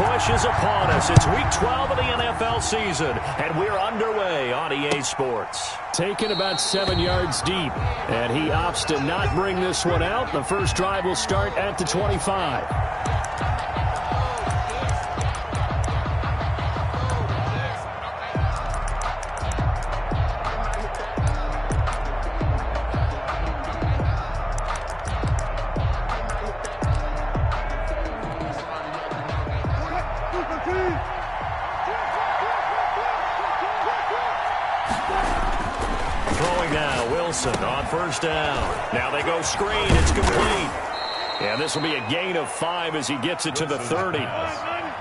push is upon us. It's Week 12 of the NFL season, and we're underway on EA Sports. Taken about 7 yards deep, and he opts to not bring this one out. The first drive will start at the 25. On first down. Now they go screen. It's complete. And this will be a gain of 5 as he gets it to the 30.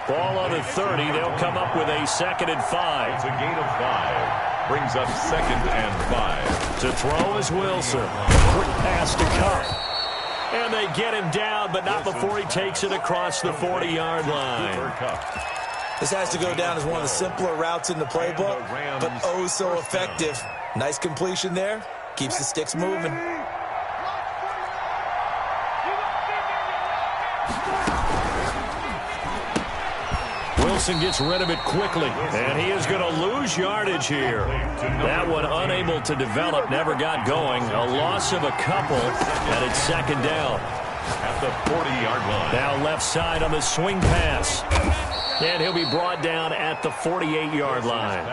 Ball on the 30. They'll come up with a 2nd and 5. It's a gain of 5. Brings up 2nd and 5. To throw is Wilson. Quick pass to Cup. And they get him down, but not before he takes it across the 40-yard line. This has to go down as one of the simpler routes in the playbook, but oh so effective. Nice completion there. Keeps the sticks moving. Wilson gets rid of it quickly, and he is going to lose yardage here. That one unable to develop, never got going. A loss of a couple, and it's 2nd down. At the 40-yard line. Now left side on the swing pass. And he'll be brought down at the 48-yard line.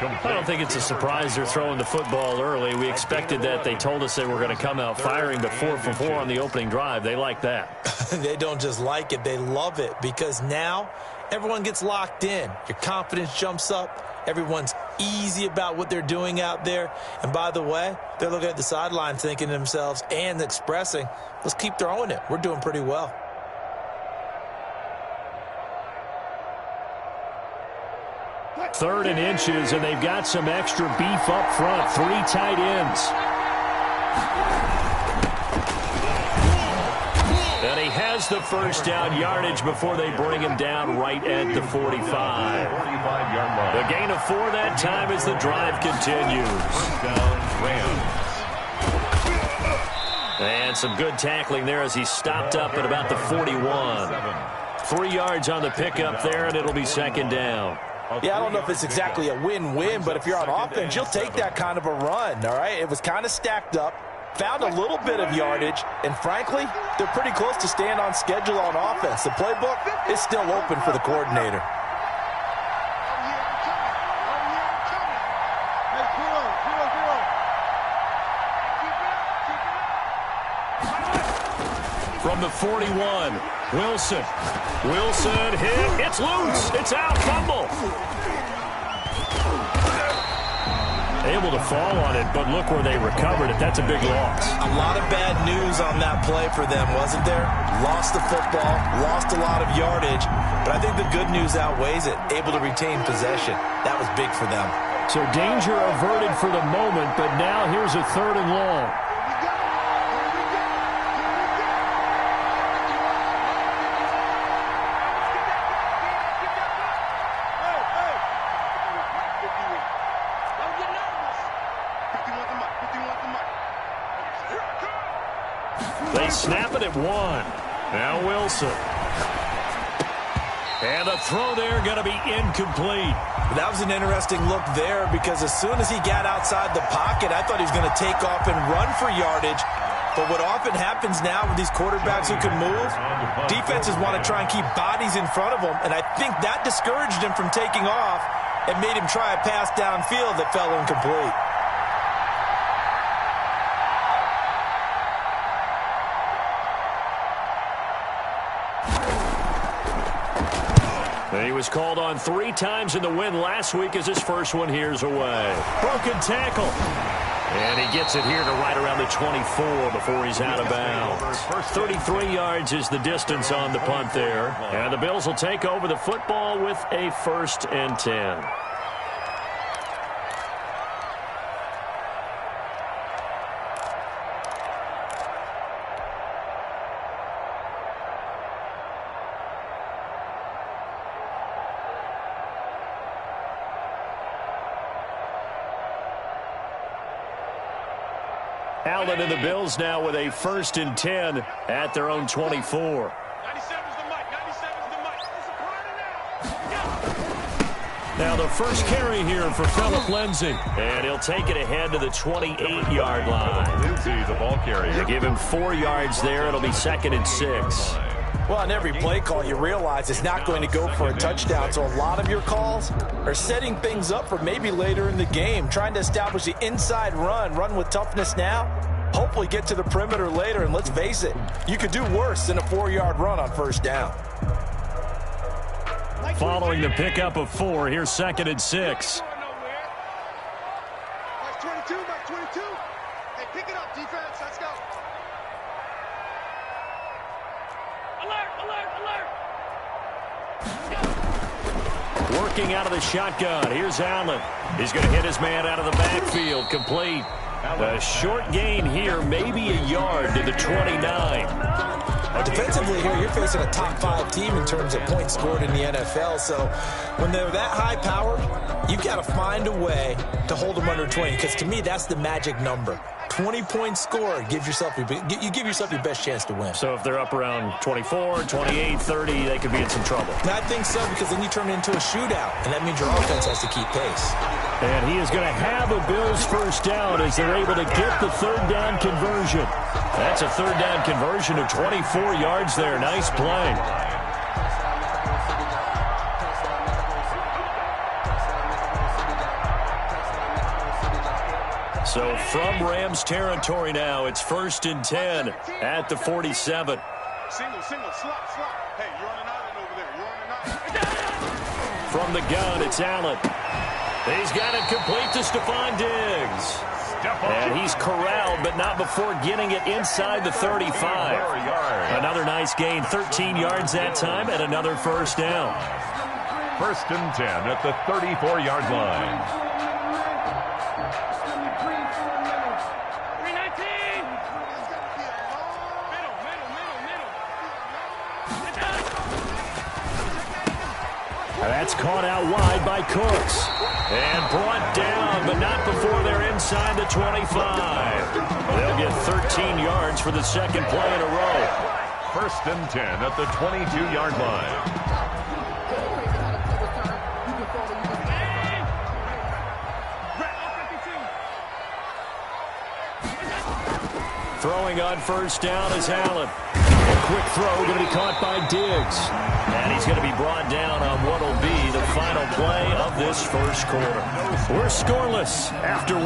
I don't think it's a surprise they're throwing the football early. We expected that. They told us they were going to come out firing, but 4 for 4 on the opening drive. They like that. They don't just like it. They love it because now everyone gets locked in. Your confidence jumps up. Everyone's easy about what they're doing out there. And by the way, they're looking at the sideline thinking to themselves and expressing, let's keep throwing it. We're doing pretty well. Third and inches, and they've got some extra beef up front. 3 tight ends. And he has the first down yardage before they bring him down right at the 45. The gain of 4 that time as the drive continues. And some good tackling there as he stopped up at about the 41. 3 yards on the pickup there, and it'll be 2nd down. Yeah, I don't know if it's exactly a win-win, but if you're on offense, you'll take that kind of a run, all right? It was kind of stacked up, found a little bit of yardage, and frankly, they're pretty close to staying on schedule on offense. The playbook is still open for the coordinator. From the 41, Wilson. Wilson hit. It's loose. It's out. Fumble. Able to fall on it, but look where they recovered it. That's a big loss. A lot of bad news on that play for them, wasn't there? Lost the football, lost a lot of yardage, but I think the good news outweighs it. Able to retain possession. That was big for them. So danger averted for the moment, but now here's a 3rd and long. They snap it at 1. Now Wilson. And the throw there going to be incomplete. That was an interesting look there because as soon as he got outside the pocket, I thought he was going to take off and run for yardage. But what often happens now with these quarterbacks who can move, defenses want to try and keep bodies in front of them, and I think that discouraged him from taking off and made him try a pass downfield that fell incomplete. He was called on 3 times in the win last week as his first one here's away. Broken tackle. And he gets it here to right around the 24 before he's out of bounds. 33 yards is the distance on the punt there. And the Bills will take over the football with a 1st and 10. Allen and the Bills now with a 1st and 10 at their own 24. 97's the mic. 97's the mic. Now the first carry here for Phillip Lindsay. And he'll take it ahead to the 28-yard line. Lindsay, the ball carrier. They give him 4 yards there. It'll be 2nd and 6. Well, on every play call, you realize it's not going to go for a touchdown. So a lot of your calls are setting things up for maybe later in the game, trying to establish the inside run with toughness now, hopefully get to the perimeter later. And let's face it, you could do worse than a 4-yard run on first down. Following the pickup of 4, here's 2nd and 6. Mark 22, Mark 22. Hey, pick it up, defense. Let's go. Alert, alert, alert. Working out of the shotgun. Here's Allen. He's going to hit his man out of the backfield. Complete. A short gain here, maybe a yard to the 29. Defensively here, you're facing a top 5 team in terms of points scored in the NFL. So when they're that high-powered, you've got to find a way to hold them under 20. Because to me, that's the magic number. 20 points scored, you give yourself your best chance to win. So if they're up around 24, 28, 30, they could be in some trouble. And I think so, because then you turn it into a shootout, and that means your offense has to keep pace. And he is going to have a Bills first down as they're able to get the 3rd down conversion. That's a 3rd down conversion of 24 yards there. Nice play. So from Rams territory now, it's 1st and 10 at the 47. Single, slot. Hey, you're on an island over there. You're on an island. From the gun, it's Allen. He's got it complete to Stephon Diggs. And he's corralled, but not before getting it inside the 35. Another nice gain, 13 yards that time, and another first down. 1st and 10 at the 34-yard line. That's caught out wide by Cooks. And brought down, but not before they're inside the 25. They'll get 13 yards for the 2nd play in a row. 1st and 10 at the 22-yard line. Throwing on first down is Allen. A quick throw going to be caught by Diggs. And he's going to be brought down on what will be the final play of this first quarter. We're scoreless after 1.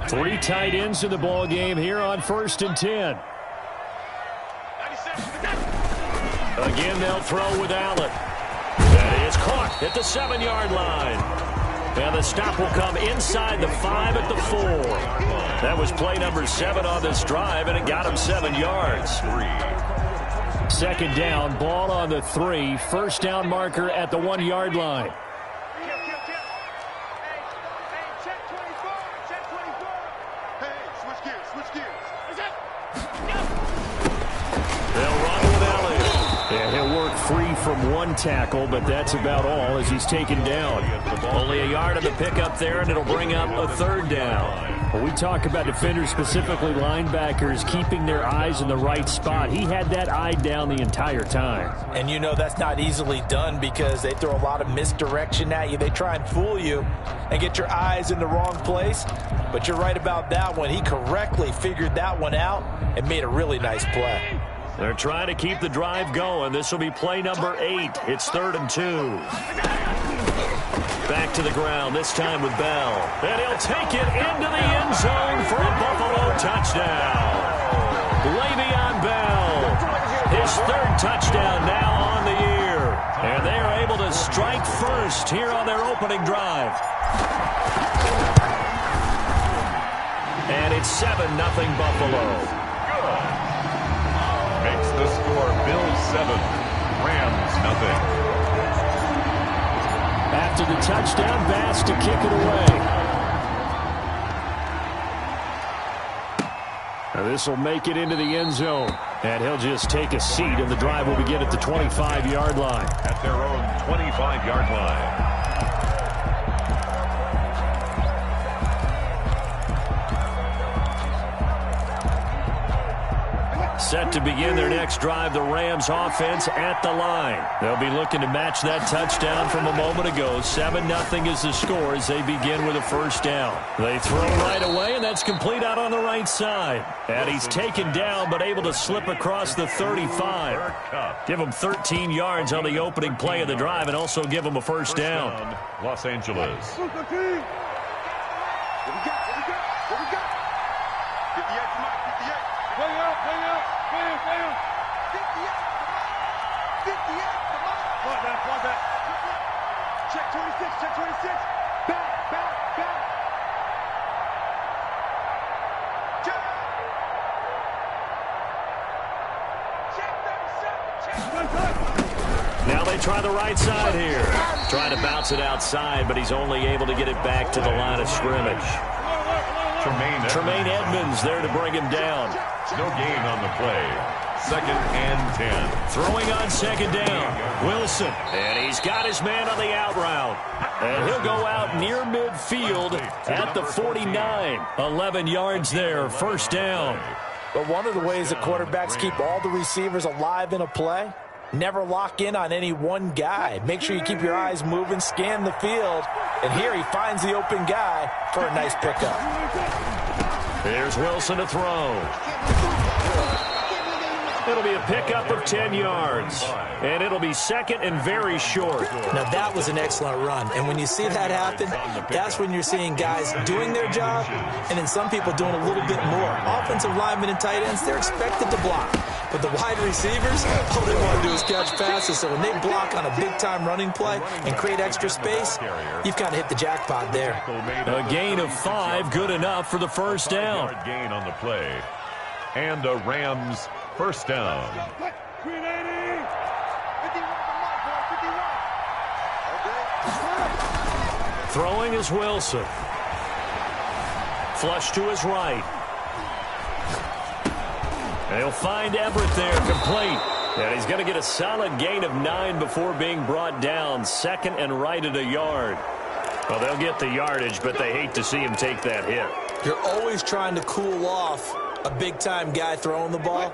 Three tight ends in the ball game here on 1st and 10. Again, they'll throw with Allen. That is caught at the 7-yard line. And the stop will come inside the 5 at the 4. That was play number 7 on this drive, and it got him 7 yards. 2nd down, ball on the 3. First down marker at the 1-yard line. Free from one tackle, but that's about all as he's taken down. Only a yard of the pickup there, and it'll bring up a 3rd down. When we talk about defenders, specifically linebackers, keeping their eyes in the right spot, he had that eye down the entire time. And you know that's not easily done because they throw a lot of misdirection at you. They try and fool you and get your eyes in the wrong place. But you're right about that one. He correctly figured that one out and made a really nice play. They're trying to keep the drive going. This will be play number 8. It's 3rd and 2. Back to the ground, this time with Bell. And he'll take it into the end zone for a Buffalo touchdown. Le'Veon Bell, his 3rd touchdown now on the year. And they are able to strike first here on their opening drive. And it's 7-0 Buffalo. Makes the score Bills 7, Rams nothing. After the touchdown, Bass to kick it away. Now this will make it into the end zone. And he'll just take a seat, and the drive will begin at the 25-yard line. At their own 25-yard line. Set to begin their next drive, the Rams offense at the line. They'll be looking to match that touchdown from a moment ago. 7-0 is the score as they begin with a first down. They throw right away, and that's complete out on the right side. And he's taken down, but able to slip across the 35. Give him 13 yards on the opening play of the drive, and also give him a first down. Los Angeles. Check 26, check 26. Back. Check. Check 37, check. Now they try the right side here. Trying to bounce it outside, but he's only able to get it back to the line of scrimmage. Tremaine Edmonds there to bring him down. No gain on the play. 2nd and 10. Throwing on 2nd down. Wilson. And he's got his man on the out route. And he'll go out near midfield at the 49. 11 yards there. First down. But one of the ways that quarterbacks keep all the receivers alive in a play, never lock in on any one guy. Make sure you keep your eyes moving, scan the field. And here he finds the open guy for a nice pickup. Here's Wilson to throw. It'll be a pickup of 10 yards. And it'll be 2nd and very short. Now, that was an excellent run. And when you see that happen, that's when you're seeing guys doing their job and then some people doing a little bit more. Offensive linemen and tight ends, they're expected to block. But the wide receivers, all they want to do is catch passes. So when they block on a big-time running play and create extra space, you've kind of hit the jackpot there. A gain of 5, good enough for the first down. Gain on the play. And a Rams first down. Throwing is Wilson. Flush to his right. They'll find Everett there, complete. And he's going to get a solid gain of 9 before being brought down. 2nd and right at a yard. Well, they'll get the yardage, but they hate to see him take that hit. You're always trying to cool off a big-time guy throwing the ball,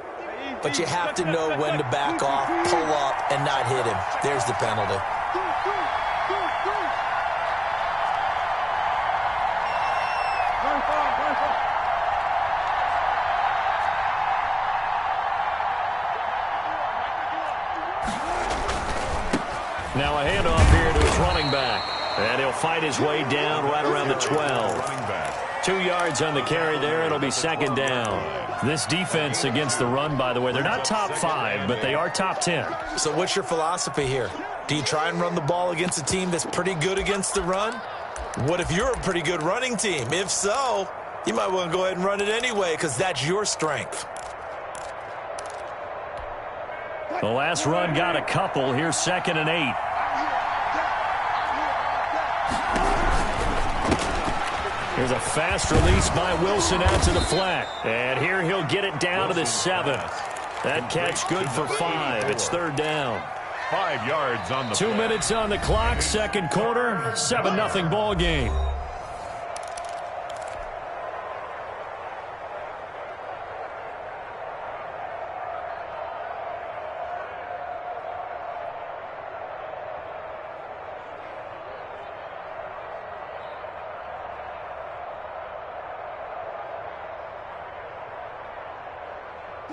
but you have to know when to back off, pull up, and not hit him. There's the penalty. Now a handoff here to his running back. And he'll fight his way down right around the 12. 2 yards on the carry there. It'll be 2nd down. This defense against the run, by the way, they're not top 5, but they are top 10. So what's your philosophy here? Do you try and run the ball against a team that's pretty good against the run? What if you're a pretty good running team? If so, you might want to go ahead and run it anyway because that's your strength. The last run got a couple. Here's 2nd and 8. Here's a fast release by Wilson out to the flat. And here he'll get it down to the 7. That catch good for 5. It's 3rd down. 5 yards on the 2 minutes on the clock, 2nd quarter, 7-0 ball game.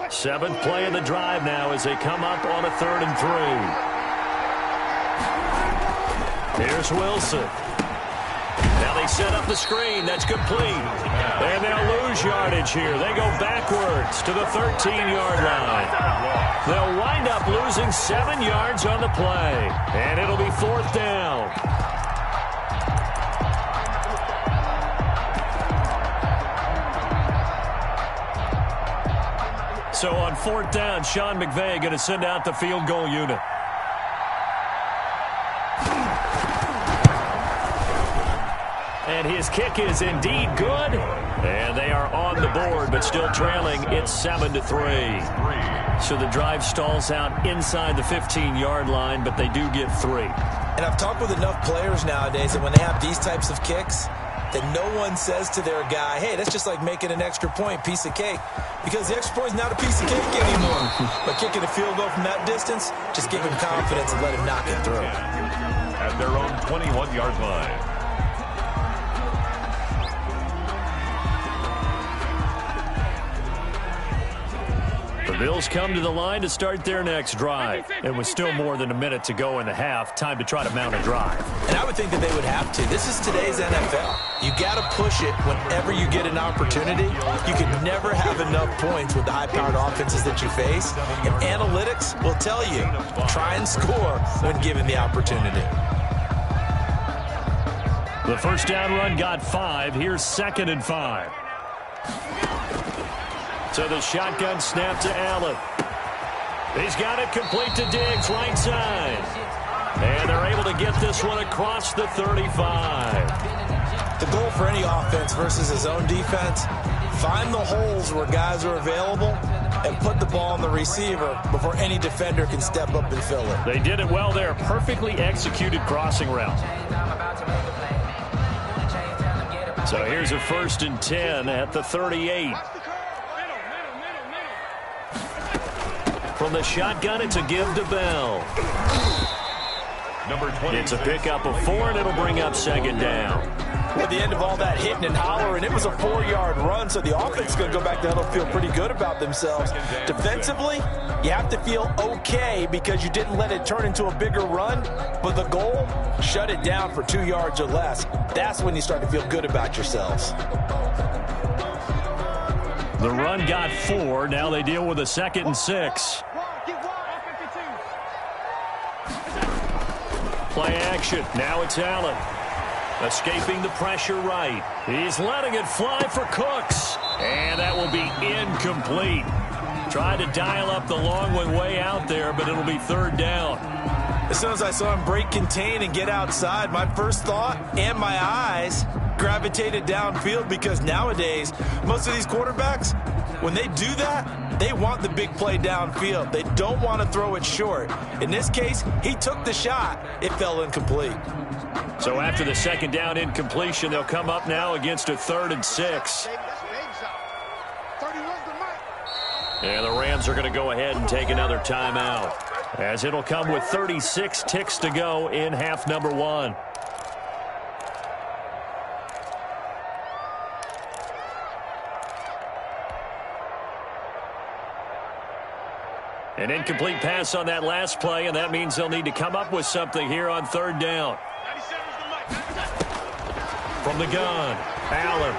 Seventh play of the drive now as they come up on a 3rd and 3. Here's Wilson. Now they set up the screen. That's complete. And they'll lose yardage here. They go backwards to the 13-yard line. They'll wind up losing 7 yards on the play. And it'll be 4th down. So on 4th down, Sean McVay going to send out the field goal unit. And his kick is indeed good. And they are on the board, but still trailing. It's 7-3. So the drive stalls out inside the 15-yard line, but they do get 3. And I've talked with enough players nowadays that when they have these types of kicks, that no one says to their guy, hey, that's just like making an extra point, piece of cake. Because the extra point is not a piece of cake anymore. But kicking a field goal from that distance, just give him confidence and let him knock it through. At their own 21-yard line. The Bills come to the line to start their next drive. It was still more than a minute to go in the half. Time to try to mount a drive. And I would think that they would have to. This is today's NFL. You got to push it whenever you get an opportunity. You can never have enough points with the high-powered offenses that you face. And analytics will tell you, try and score when given the opportunity. The first down run got 5. Here's 2nd and 5. So the shotgun snap to Allen. He's got it complete to Diggs, right side. And they're able to get this one across the 35. The goal for any offense versus his own defense, find the holes where guys are available and put the ball on the receiver before any defender can step up and fill it. They did it well there. Perfectly executed crossing route. So here's a 1st and 10 at the 38. From the shotgun, it's a give to Bell. Number 20. It's a pickup of 4, and it'll bring up 2nd down. At the end of all that hitting and hollering, it was a 4-yard run, so the offense is going to go back down and feel pretty good about themselves. Defensively, you have to feel okay because you didn't let it turn into a bigger run, but the goal, shut it down for 2 yards or less. That's when you start to feel good about yourselves. The run got 4. Now they deal with a 2nd and 6. Play action. Now it's Allen. Escaping the pressure right. He's letting it fly for Cooks. And that will be incomplete. Tried to dial up the long one way out there, but it'll be 3rd down. As soon as I saw him break contain and get outside, my first thought and my eyes gravitated downfield because nowadays, most of these quarterbacks, when they do that, they want the big play downfield. They don't want to throw it short. In this case, he took the shot. It fell incomplete. So after the 2nd down incompletion, they'll come up now against a 3rd and 6. And the Rams are going to go ahead and take another timeout, as it'll come with 36 ticks to go in half number 1. An incomplete pass on that last play, and that means they'll need to come up with something here on 3rd down. From the gun, Allen.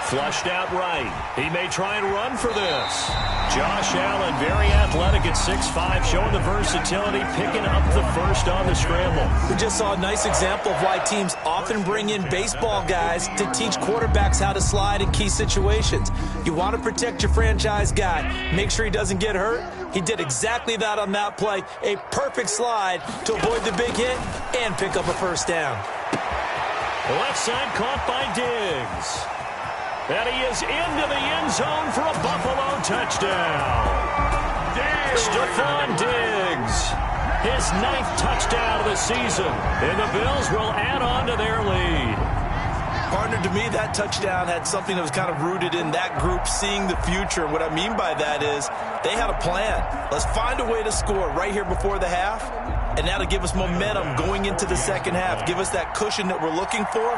Flushed out right. He may try and run for this. Josh Allen, very athletic at 6'5", showing the versatility, picking up the first on the scramble. We just saw a nice example of why teams often bring in baseball guys to teach quarterbacks how to slide in key situations. You want to protect your franchise guy. Make sure he doesn't get hurt. He did exactly that on that play. A perfect slide to avoid the big hit and pick up a first down. Left side caught by Diggs. And he is into the end zone for a Buffalo touchdown. Stephon Diggs, his 9th touchdown of the season. And the Bills will add on to their lead. Partner, to me, that touchdown had something that was kind of rooted in that group seeing the future. What I mean by that is they had a plan. Let's find a way to score right here before the half. And that'll give us momentum going into the 2nd half. Give us that cushion that we're looking for.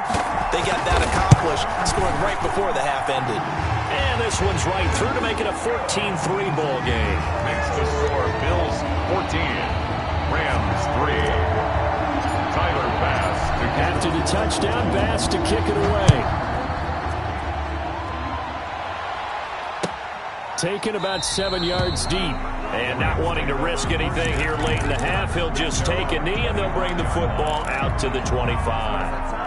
They got that accomplished, scoring right before the half ended. And this one's right through to make it a 14-3 ball game. Makes the score Bills 14, Rams 3. Tyler Bass to after the touchdown, Bass to kick it away. Taken about 7 yards deep. And not wanting to risk anything here late in the half, he'll just take a knee, and they'll bring the football out to the 25.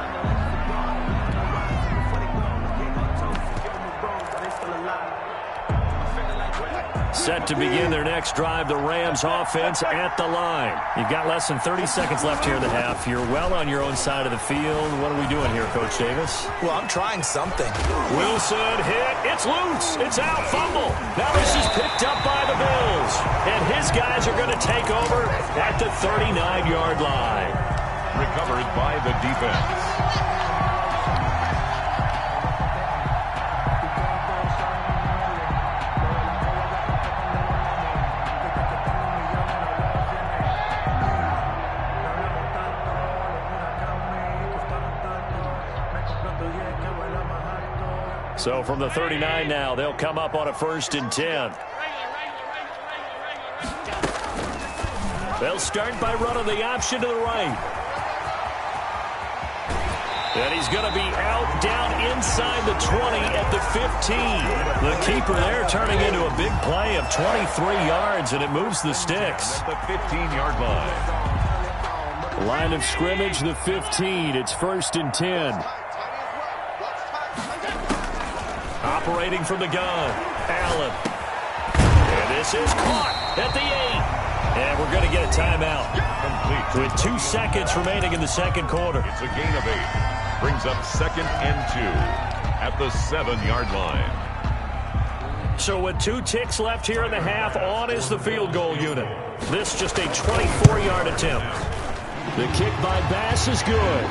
Set to begin their next drive, the Rams offense at the line. You've got less than 30 seconds left here in the half. You're well on your own side of the field. What are we doing here, Coach Davis? Well, I'm trying something. Wilson hit. It's loose. It's out. Fumble. Now this is picked up by the Bills. And his guys are going to take over at the 39-yard line. recovered by the defense. So from the 39 now, they'll come up on a 1st and 10. They'll start by running the option to the right. And he's going to be out down inside the 20 at the 15. The keeper there turning into a big play of 23 yards, and it moves the sticks. At the 15-yard line. Line of scrimmage, the 15. It's 1st and 10. Operating from the gun, Allen. And this is caught at the 8. And we're going to get a timeout. Complete. With 2 seconds remaining in the second quarter. It's a gain of 8. Brings up 2nd and 2 at the 7-yard line. So with 2 ticks left here in the half, on is the field goal unit. This just a 24-yard attempt. The kick by Bass is good.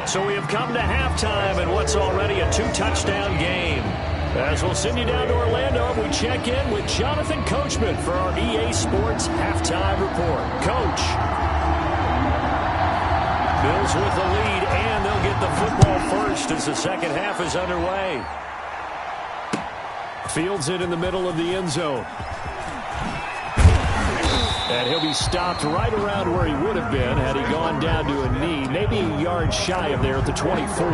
So we have come to halftime in what's already a 2-touchdown game. As we'll send you down to Orlando, we check in with Jonathan Coachman for our EA Sports Halftime Report. Coach. Bills with the lead, and they'll get the football first as the second half is underway. Fields it in the middle of the end zone. And he'll be stopped right around where he would have been had he gone down to a knee, maybe a yard shy of there at the 24.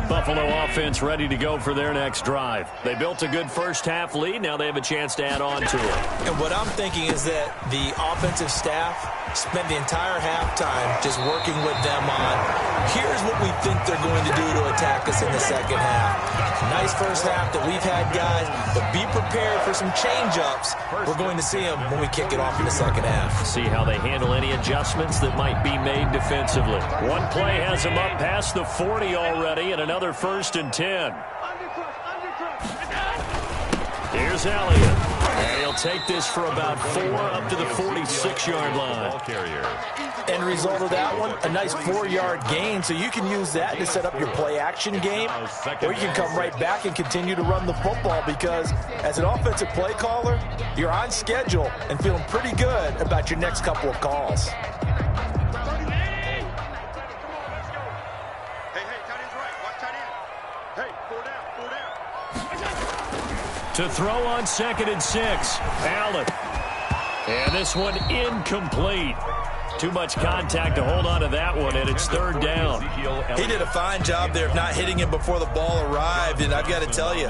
Buffalo offense ready to go for their next drive. They built a good first half lead. Now they have a chance to add on to it. And what I'm thinking is that the offensive staff spent the entire halftime just working with them on, here's what we think they're going to do to attack us in the second half. Nice first half that we've had, guys, but be prepared for some change-ups. We're going to see them when we kick it off in the second half. See how they handle any adjustments that might be made defensively. One play has them up past the 40 already, and another 1st and 10. Here's Elliott. And he'll take this for about 4 up to the 46-yard line. End result of that one, a nice 4-yard gain, so you can use that to set up your play-action game, or you can come right back and continue to run the football because as an offensive play caller, you're on schedule and feeling pretty good about your next couple of calls. To throw on 2nd and 6, Allen. And this one incomplete. Too much contact to hold on to that one, and it's 3rd down. He did a fine job there of not hitting him before the ball arrived, and I've got to tell you,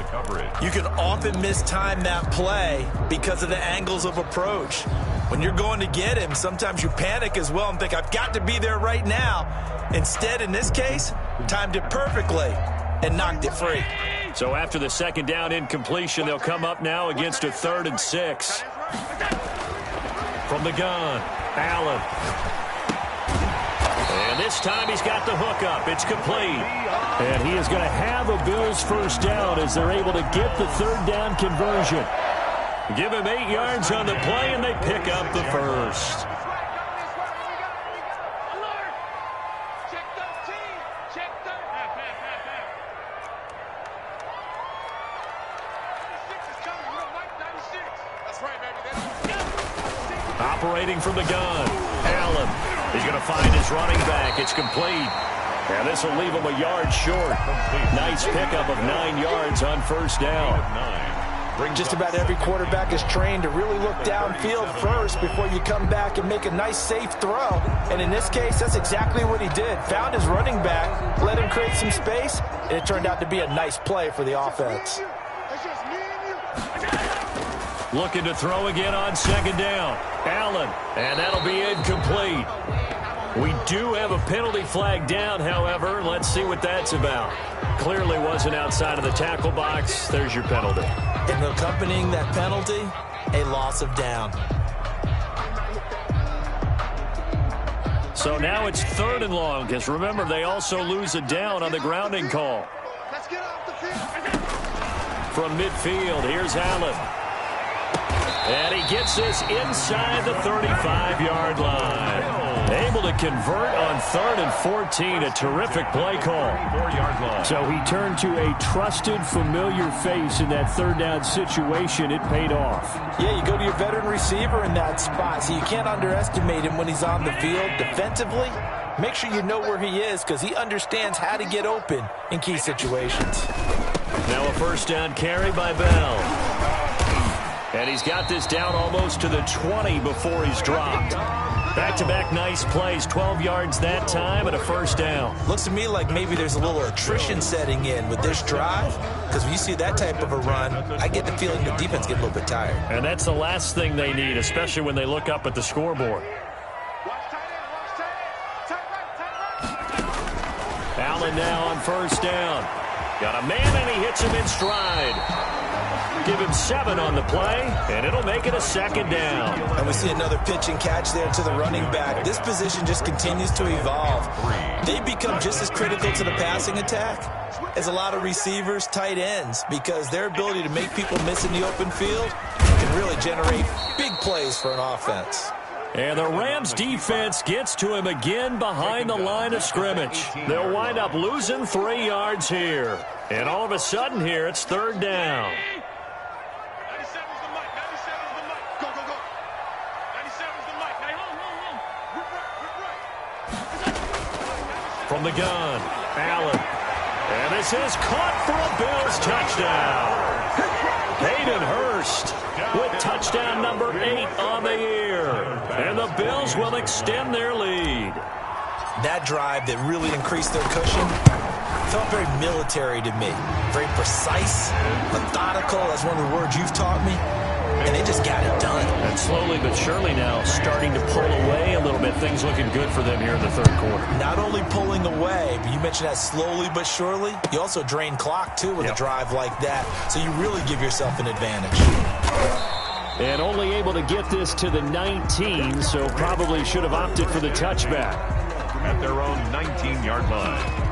you can often mistime that play because of the angles of approach. When you're going to get him, sometimes you panic as well and think, I've got to be there right now. Instead, in this case, timed it perfectly and knocked it free. So after the 2nd down incompletion, they'll come up now against a 3rd and 6. From the gun, Allen. And this time he's got the hook up. It's complete. And he is going to have a Bills first down as they're able to get the 3rd down conversion. Give him 8 yards on the play, and they pick up the first. Operating from the gun, Allen. He's going to find his running back. It's complete. And this will leave him a yard short. Nice pickup of 9 yards on 1st down. Just about every quarterback is trained to really look downfield first before you come back and make a nice, safe throw. And in this case, that's exactly what he did. Found his running back, let him create some space, and it turned out to be a nice play for the offense. Looking to throw again on 2nd down. Allen, and that'll be incomplete. We do have a penalty flag down, however. Let's see what that's about. Clearly wasn't outside of the tackle box. There's your penalty. And accompanying that penalty, a loss of down. So now it's 3rd and long, because remember, they also lose a down on the grounding call. Let's get off the field. From midfield, here's Allen. And he gets this inside the 35-yard line. Able to to convert on 3rd and 14. A terrific play call. 4-yard line. So he turned to a trusted, familiar face in that 3rd down situation. It paid off. Yeah, you go to your veteran receiver in that spot, so you can't underestimate him when he's on the field defensively. Make sure you know where he is because he understands how to get open in key situations. Now a 1st down carry by Bell. And he's got this down almost to the 20 before he's dropped. Back-to-back nice plays, 12 yards that time and a 1st down. Looks to me like maybe there's a little attrition setting in with this drive because when you see that type of a run, I get the feeling the defense gets a little bit tired. And that's the last thing they need, especially when they look up at the scoreboard. Allen now on 1st down. Got a man and he hits him in stride. Give him 7 on the play, and it'll make it a 2nd down. And we see another pitch and catch there to the running back. This position just continues to evolve. They become just as critical to the passing attack as a lot of receivers, tight ends, because their ability to make people miss in the open field can really generate big plays for an offense. And the Rams defense gets to him again behind the line of scrimmage. They'll wind up losing 3 yards here. And all of a sudden here, it's 3rd down. From the gun, Allen. And this is caught for a Bills touchdown. Hayden Hurst with touchdown number 8 on the year. And the Bills will extend their lead. That drive that really increased their cushion felt very military to me. Very precise, methodical. That's one of the words you've taught me. And they just got it done. And slowly but surely now starting to pull away a little bit. Things looking good for them here in the 3rd quarter. Not only pulling away, but you mentioned that slowly but surely. You also drain clock, too, with a drive like that. So you really give yourself an advantage. And only able to get this to the 19, so probably should have opted for the touchback. At their own 19-yard line.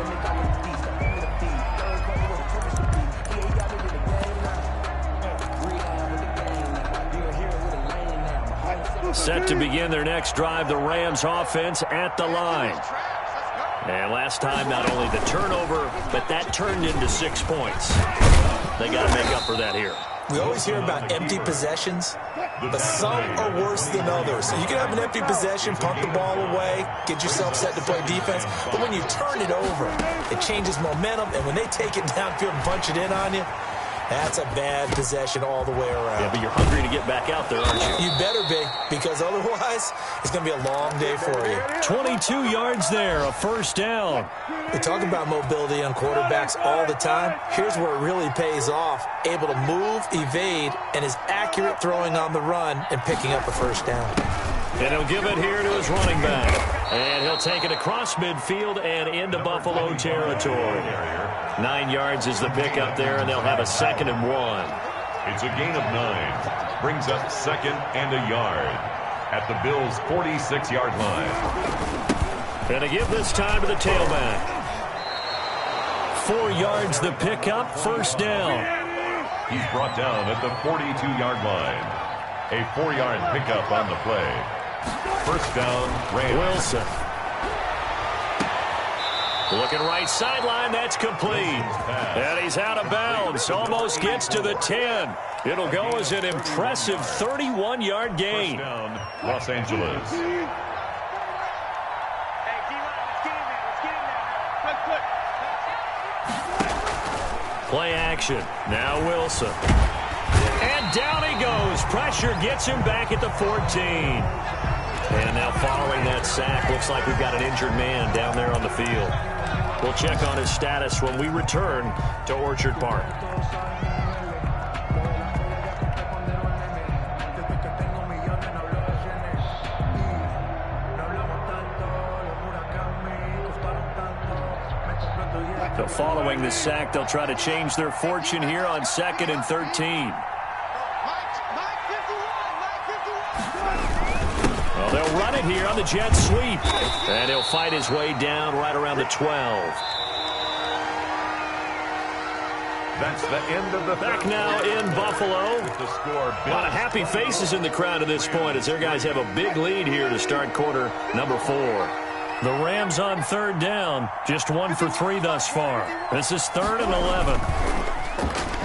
Set to begin their next drive, the Rams offense at the line. And last time, not only the turnover, but that turned into 6 points. They got to make up for that here. We always hear about empty possessions, but some are worse than others. So you can have an empty possession, punt the ball away, get yourself set to play defense. But when you turn it over, it changes momentum. And when they take it downfield and punch it in on you, that's a bad possession all the way around. Yeah, but you're hungry to get back out there, aren't you? You better be, because otherwise it's going to be a long day for you. 22 yards there, a 1st down. We talk about mobility on quarterbacks all the time. Here's where it really pays off. Able to move, evade, and is accurate throwing on the run and picking up a 1st down. And he'll give it here to his running back. And he'll take it across midfield and into Buffalo territory. 9 yards is the pickup there, and they'll have a 2nd and 1. It's a gain of 9. Brings up 2nd and a yard at the Bills' 46-yard line. And to give this time to the tailback. 4 yards the pickup, 1st down. He's brought down at the 42-yard line. A 4-yard pickup on the play. 1st down, Rams. Wilson. Looking right sideline, that's complete. And he's out of bounds, almost gets to the 10. It'll go as an impressive 31-yard gain. 1st down, Los Angeles. Play action. Now Wilson. And down he goes. Pressure gets him back at the 14. And now following that sack, looks like we've got an injured man down there on the field. We'll check on his status when we return to Orchard Park. So following the sack, they'll try to change their fortune here on 2nd and 13. Well, they'll run it here on the jet sweep. And he'll fight his way down right around the 12. That's the end of the back now in Buffalo. The score, a lot of happy faces in the crowd at this point as their guys have a big lead here to start quarter number 4. The Rams on third down. Just 1 for 3 thus far. This is 3rd and 11.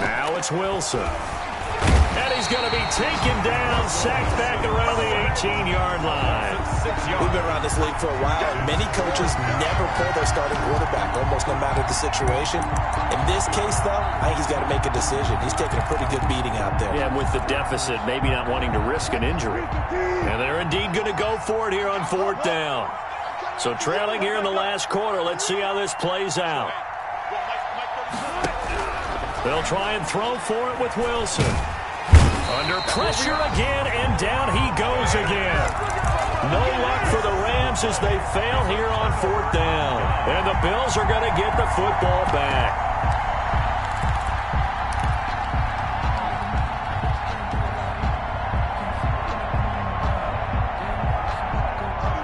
Now it's Wilson. And he's going to be taken down, sacked back around the 18-yard line. We've been around this league for a while, and many coaches never pull their starting quarterback, almost no matter the situation. In this case, though, I think he's got to make a decision. He's taking a pretty good beating out there. Yeah, with the deficit, maybe not wanting to risk an injury. And they're indeed going to go for it here on 4th down. So trailing here in the last quarter, let's see how this plays out. They'll try and throw for it with Wilson. Under pressure again, and down he goes again. No luck for the Rams as they fail here on 4th down. And the Bills are going to get the football back.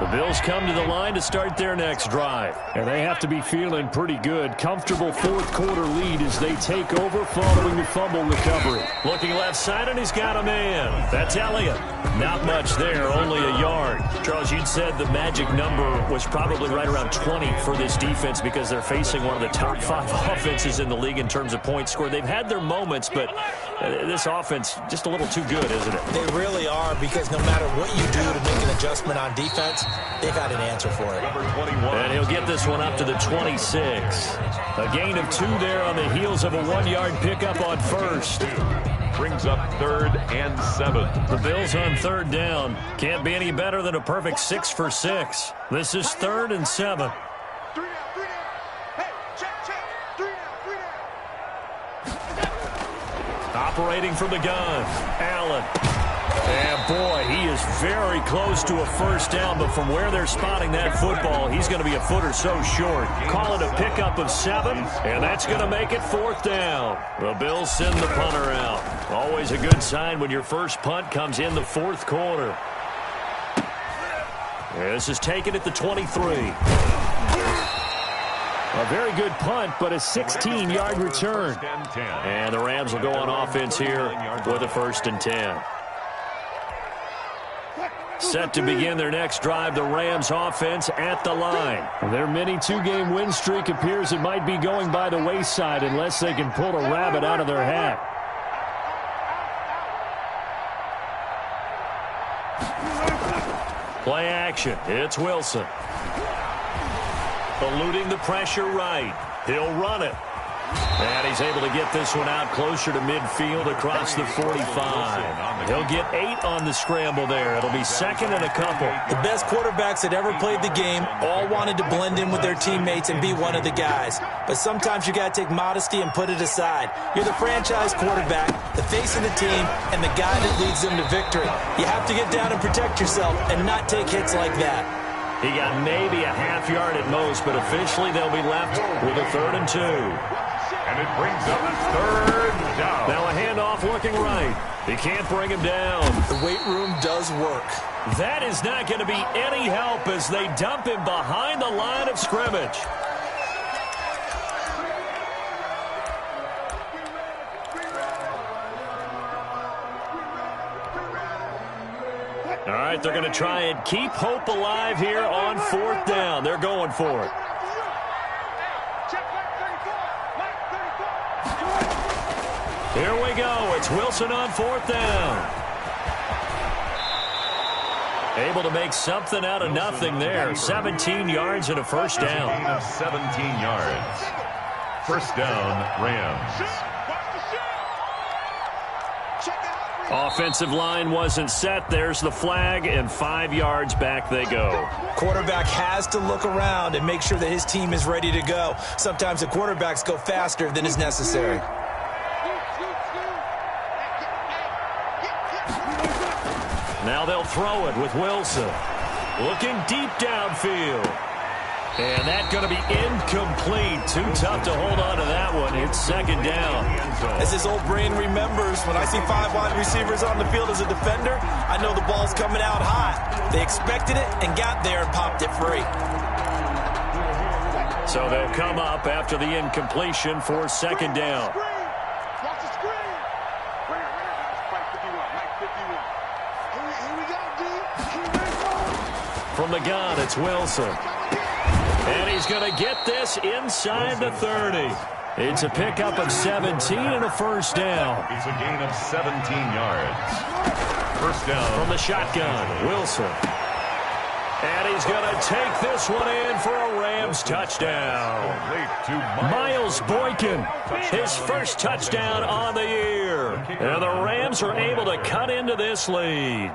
The Bills come to the line to start their next drive. And they have to be feeling pretty good. Comfortable 4th quarter lead as they take over following the fumble recovery. Looking left side, and he's got a man. That's Elliott. Not much there, only a yard. Charles, you'd said the magic number was probably right around 20 for this defense because they're facing one of the top 5 offenses in the league in terms of points scored. They've had their moments, but this offense just a little too good, isn't it? They really are, because no matter what you do to make an adjustment on defense, they've got an answer for it. And he'll get this one up to the 26. A gain of 2 there on the heels of a 1-yard pickup on first. Brings up 3rd and 7. The Bills on 3rd down. Can't be any better than a perfect 6 for 6. This is 3rd and 7. 3 down, 3 down. Hey, check. 3 down, 3 down. Operating from the gun, Allen. And boy, he is very close to a first down, but from where they're spotting that football, he's going to be a foot or so short. Call it a pickup of 7, and that's going to make it 4th down. The Bills send the punter out. Always a good sign when your first punt comes in the 4th quarter. This is taken at the 23. A very good punt, but a 16-yard return. And the Rams will go on offense here with a 1st and 10. Set to begin their next drive, the Rams offense at the line. Their mini 2-game win streak appears it might be going by the wayside unless they can pull a rabbit out of their hat. Play action. It's Wilson. Eluding the pressure right. He'll run it. And he's able to get this one out closer to midfield across the 45. He'll get 8 on the scramble there. It'll be 2nd and a couple. The best quarterbacks that ever played the game all wanted to blend in with their teammates and be one of the guys. But sometimes you got to take modesty and put it aside. You're the franchise quarterback, the face of the team, and the guy that leads them to victory. You have to get down and protect yourself and not take hits like that. He got maybe a half yard at most, but officially they'll be left with a 3rd and 2. And it brings up 3rd down. Now a handoff looking right. He can't bring him down. The weight room does work. That is not going to be any help as they dump him behind the line of scrimmage. All right, they're going to try and keep hope alive here on 4th down. They're going for it. Here we go. It's Wilson on 4th down. Able to make something out of nothing there. 17 yards and a first down. Gain of 17 yards. First down, Rams. Offensive line wasn't set. There's the flag, and 5 yards back they go. Quarterback has to look around and make sure that his team is ready to go. Sometimes the quarterbacks go faster than is necessary. Now they'll throw it with Wilson. Looking deep downfield. And that's going to be incomplete. Too tough to hold on to that one. It's 2nd down. As his old brain remembers, when I see 5 wide receivers on the field as a defender, I know the ball's coming out hot. They expected it and got there and popped it free. So they'll come up after the incompletion for 2nd down. Watch the screen. Mike 51. Here we go, dude. From the gun, it's Wilson. And he's going to get this inside the 30. It's a pickup of 17 and a first down. It's a gain of 17 yards. First down. From the shotgun, Wilson. And he's going to take this one in for a Rams touchdown. Miles Boykin, his first touchdown on the year. And the Rams are able to cut into this lead.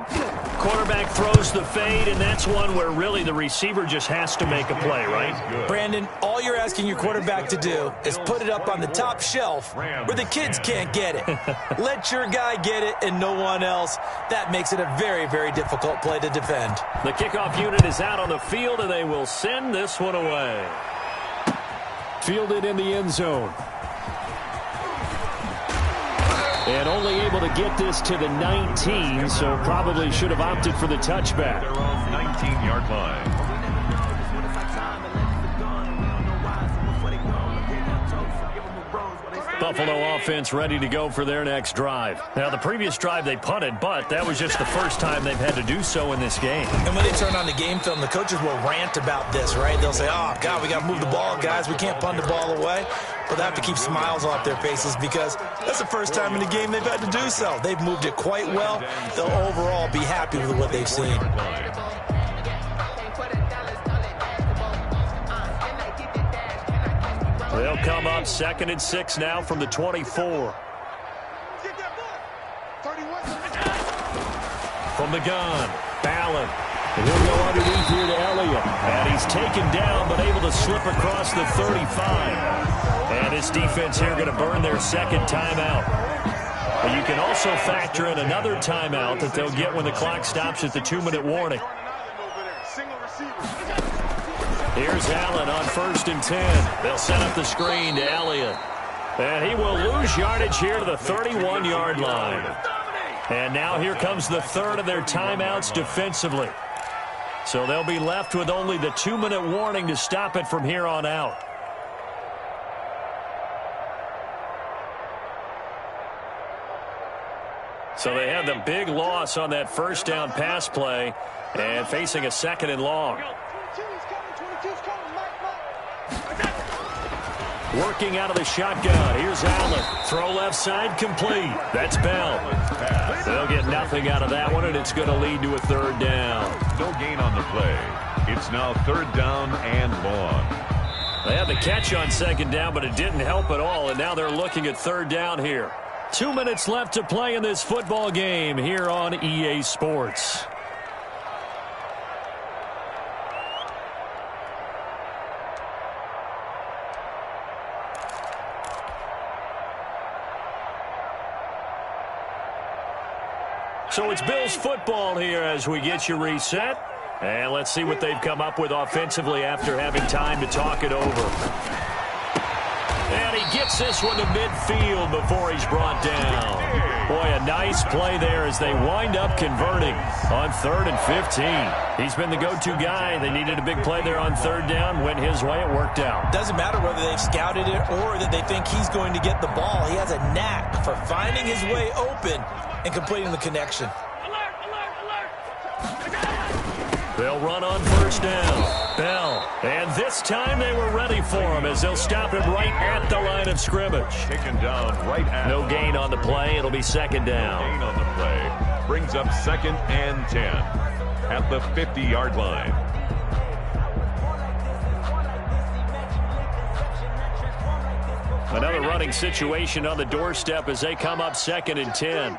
Quarterback throws the fade, and that's one where really the receiver just has to make a play, right? Brandon, all you're asking your quarterback to do is put it up on the top shelf where the kids can't get it. Let your guy get it and no one else. That makes it a very, very difficult play to defend. The kickoff unit is out on the field, and they will send this one away. Fielded in the end zone. And only able to get this to the 19, so probably should have opted for the touchback. Their own 19-yard line. Buffalo offense ready to go for their next drive. Now, the previous drive they punted, but that was just the first time they've had to do so in this game. And when they turn on the game film, the coaches will rant about this, right? They'll say, oh, God, we got to move the ball, guys. We can't punt the ball away. But they have to keep smiles off their faces because that's the first time in the game they've had to do so. They've moved it quite well. They'll overall be happy with what they've seen. They'll come up 2nd and 6 now from the 24. From the gun, Allen. And he'll go underneath here to Elliott. And he's taken down but able to slip across the 35. And this defense here going to burn their second timeout. But you can also factor in another timeout that they'll get when the clock stops at the 2-minute warning. Here's Allen on 1st and 10. They'll set up the screen to Elliott. And he will lose yardage here to the 31-yard line. And now here comes the third of their timeouts defensively. So they'll be left with only the 2-minute warning to stop it from here on out. So they had the big loss on that first down pass play and facing a 2nd and long. Working out of the shotgun. Here's Allen. Throw left side complete. That's Bell. They'll get nothing out of that one, and it's going to lead to a 3rd down. No gain on the play. It's now 3rd down and long. They had the catch on 2nd down, but it didn't help at all, and now they're looking at 3rd down here. 2 minutes left to play in this football game here on EA Sports. So it's Bills football here as we get you reset. And let's see what they've come up with offensively after having time to talk it over. And he gets this one to midfield before he's brought down. Boy, a nice play there as they wind up converting on 3rd and 15. He's been the go-to guy. They needed a big play there on 3rd down. Went his way. It worked out. Doesn't matter whether they've scouted it or that they think he's going to get the ball. He has a knack for finding his way open and completing the connection. They'll run on 1st down. Bell. And this time they were ready for him as they'll stop him right at the line of scrimmage. Taken down right at. No gain on the play. It'll be 2nd down. Gain on the play. Brings up 2nd and 10 at the 50-yard line. Another running situation on the doorstep as they come up 2nd and 10.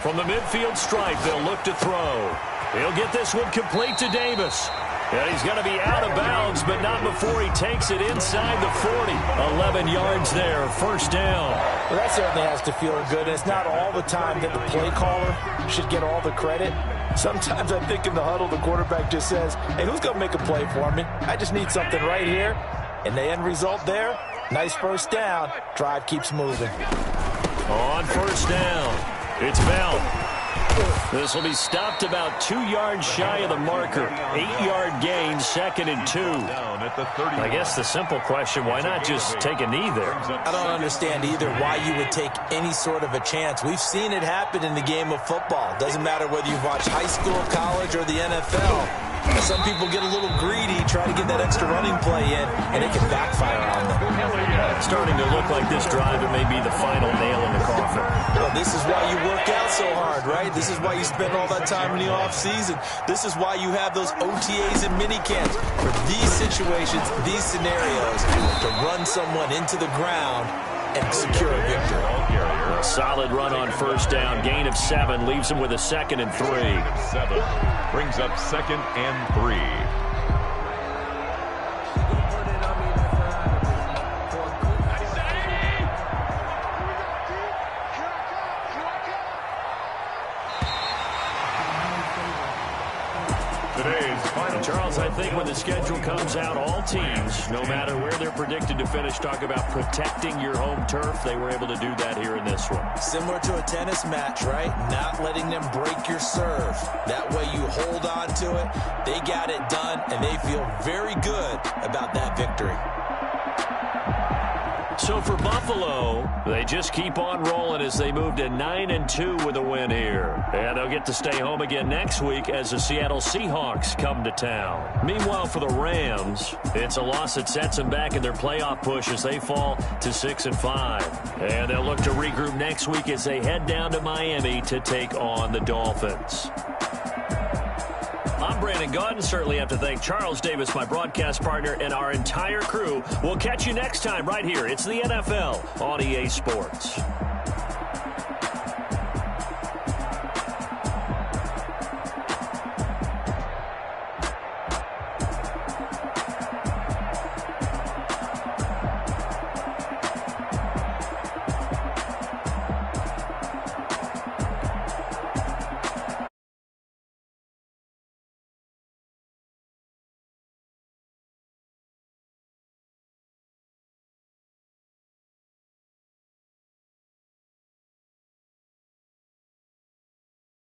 From the midfield stripe, they'll look to throw. He'll get this one complete to Davis. And he's going to be out of bounds, but not before he takes it inside the 40. 11 yards there, 1st down. Well, that certainly has to feel good. It's not all the time that the play caller should get all the credit. Sometimes I think in the huddle, the quarterback just says, hey, who's going to make a play for me? I just need something right here. And the end result there, nice 1st down. Drive keeps moving. On 1st down. It's Bell. This will be stopped about 2 yards shy of the marker. 8-yard gain, 2nd and 2. I guess the simple question, why not just take a knee there? I don't understand either why you would take any sort of a chance. We've seen it happen in the game of football. Doesn't matter whether you've watched high school, college, or the NFL. Some people get a little greedy, try to get that extra running play in, and it can backfire on them. It's starting to look like this drive, it may be the final nail in the coffin. Well, this is why you work out so hard, right? This is why you spend all that time in the offseason. This is why you have those OTAs and mini camps for these situations, these scenarios, to run someone into the ground and secure a victory. Solid run on first down. Gain of 7 leaves him with a 2nd and 3. 7 brings up 2nd and 3. Charles, I think when the schedule comes out, all teams, no matter where they're predicted to finish, talk about protecting your home turf. They were able to do that here in this one. Similar to a tennis match, right? Not letting them break your serve. That way you hold on to it. They got it done, and they feel very good about that victory. So for Buffalo, they just keep on rolling as they move to 9-2 with a win here. And they'll get to stay home again next week as the Seattle Seahawks come to town. Meanwhile, for the Rams, it's a loss that sets them back in their playoff push as they fall to 6-5. And they'll look to regroup next week as they head down to Miami to take on the Dolphins. I'm Brandon Gaudin. Certainly have to thank Charles Davis, my broadcast partner, and our entire crew. We'll catch you next time right here. It's the NFL on EA Sports.